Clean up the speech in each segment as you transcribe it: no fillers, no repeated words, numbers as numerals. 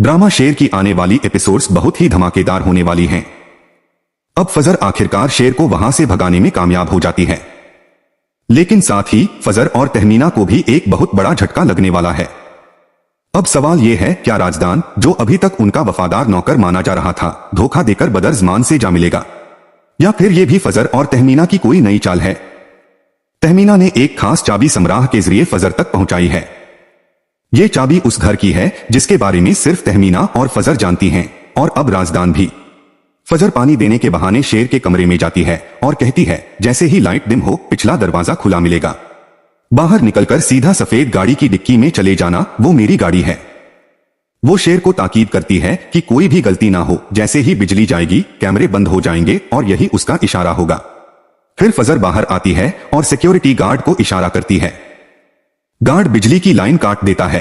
Drama शेर की आने वाली एपिसोड्स बहुत ही धमाकेदार होने वाली हैं। अब फजर आखिरकार शेर को वहां से भगाने में कामयाब हो जाती है, लेकिन साथ ही फजर और तहमीना को भी एक बहुत बड़ा झटका लगने वाला है। अब सवाल यह है, क्या राजदान, जो अभी तक उनका वफादार नौकर माना जा रहा था, धोखा देकर बदरज़मान से जा मिलेगा, या फिर यह भी फजर और तहमीना की कोई नई चाल है? तहमीना ने एक खास चाबी समराह के जरिए फजर तक पहुंचाई है। ये चाबी उस घर की है जिसके बारे में सिर्फ तहमीना और फजर जानती हैं, और अब राजदान भी। फजर पानी देने के बहाने शेर के कमरे में जाती है और कहती है, जैसे ही लाइट डिम हो पिछला दरवाजा खुला मिलेगा, बाहर निकलकर सीधा सफेद गाड़ी की डिक्की में चले जाना, वो मेरी गाड़ी है। वो शेर को ताकीद करती है कि कोई भी गलती ना हो, जैसे ही बिजली जाएगी कैमरे बंद हो जाएंगे और यही उसका इशारा होगा। फिर फजर बाहर आती है और सिक्योरिटी गार्ड को इशारा करती है। गार्ड बिजली की लाइन काट देता है।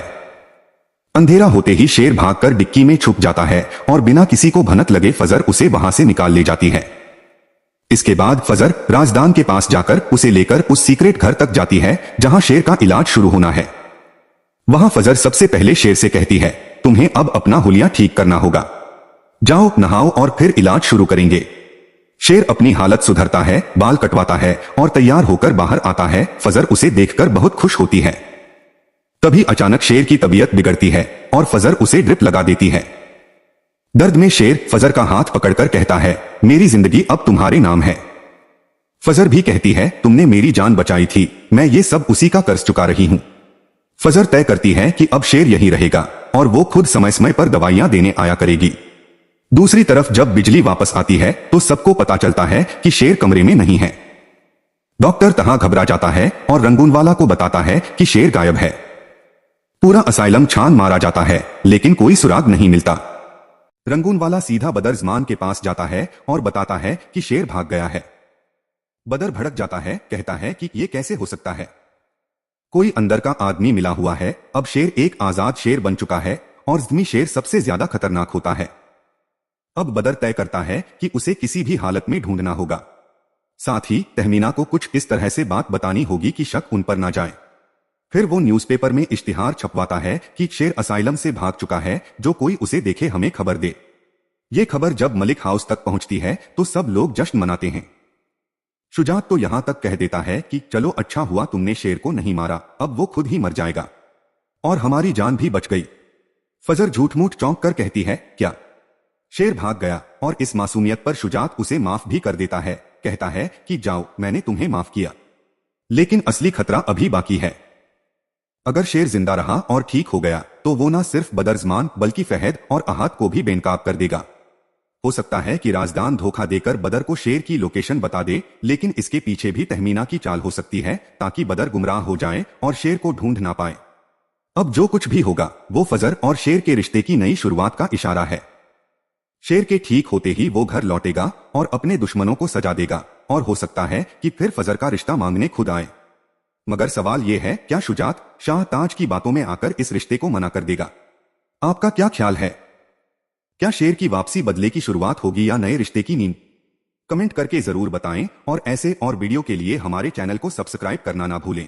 अंधेरा होते ही शेर भागकर डिक्की में छुप जाता है और बिना किसी को भनक लगे फजर उसे वहां से निकाल ले जाती है। इसके बाद फजर राजदान के पास जाकर उसे लेकर उस सीक्रेट घर तक जाती है जहां शेर का इलाज शुरू होना है। वहां फजर सबसे पहले शेर से कहती है, तुम्हें अब अपना हुलिया ठीक करना होगा, जाओ नहाओ और फिर इलाज शुरू करेंगे। शेर अपनी हालत सुधरता है, बाल कटवाता है और तैयार होकर बाहर आता है। फजर उसे देखकर बहुत खुश होती है। तभी अचानक शेर की तबीयत बिगड़ती है और फजर उसे ड्रिप लगा देती है। दर्द में शेर फजर का हाथ पकड़कर कहता है, मेरी जिंदगी अब तुम्हारे नाम है। फजर भी कहती है, तुमने मेरी जान बचाई थी, मैं ये सब उसी का कर्ज चुका रही हूं। फजर तय करती है कि अब शेर यहीं रहेगा और वो खुद समय समय पर दवाइयां देने आया करेगी। दूसरी तरफ जब बिजली वापस आती है तो सबको पता चलता है कि शेर कमरे में नहीं है। डॉक्टर तहां घबरा जाता है और रंगूनवाला को बताता है कि शेर गायब है। पूरा असाइलम छान मारा जाता है लेकिन कोई सुराग नहीं मिलता। रंगूनवाला सीधा बदरज़मान के पास जाता है और बताता है कि शेर भाग गया है। बदर भड़क जाता है, कहता है कि यह कैसे हो सकता है, कोई अंदर का आदमी मिला हुआ है। अब शेर एक आजाद शेर बन चुका है और ज़िम्मी शेर सबसे ज्यादा खतरनाक होता है। अब बदर तय करता है कि उसे किसी भी हालत में ढूंढना होगा। साथ ही तहमीना को कुछ इस तरह से बात बतानी होगी कि शक उन पर ना जाए। फिर वो न्यूज़पेपर में इश्तिहार छपवाता है कि शेर असाइलम से भाग चुका है, जो कोई उसे देखे हमें खबर दे। ये खबर जब मलिक हाउस तक पहुंचती है तो सब लोग जश्न मनाते हैं। शुजात तो यहां तक कह देता है कि चलो अच्छा हुआ तुमने शेर को नहीं मारा, अब वो खुद ही मर जाएगा और हमारी जान भी बच गई। फजर झूठ मूठ चौंक कर कहती है, क्या शेर भाग गया? और इस मासूमियत पर शुजात उसे माफ भी कर देता है, कहता है कि जाओ मैंने तुम्हें माफ किया, लेकिन असली खतरा अभी बाकी है। अगर शेर जिंदा रहा और ठीक हो गया तो वो ना सिर्फ बदरज़मान बल्कि फहद और अहाद को भी बेनकाब कर देगा। हो सकता है कि राजदान धोखा देकर बदर को शेर की लोकेशन बता दे, लेकिन इसके पीछे भी तहमीना की चाल हो सकती है ताकि बदर गुमराह हो जाए और शेर को ढूंढ ना पाए। अब जो कुछ भी होगा वो फजर और शेर के रिश्ते की नई शुरुआत का इशारा है। शेर के ठीक होते ही वो घर लौटेगा और अपने दुश्मनों को सजा देगा, और हो सकता है कि फिर फजर का रिश्ता मांगने खुद आए। मगर सवाल यह है, क्या शुजात शाह ताज की बातों में आकर इस रिश्ते को मना कर देगा? आपका क्या ख्याल है? क्या शेर की वापसी बदले की शुरुआत होगी या नए रिश्ते की नींद? कमेंट करके जरूर बताएं और ऐसे और वीडियो के लिए हमारे चैनल को सब्सक्राइब करना ना भूलें।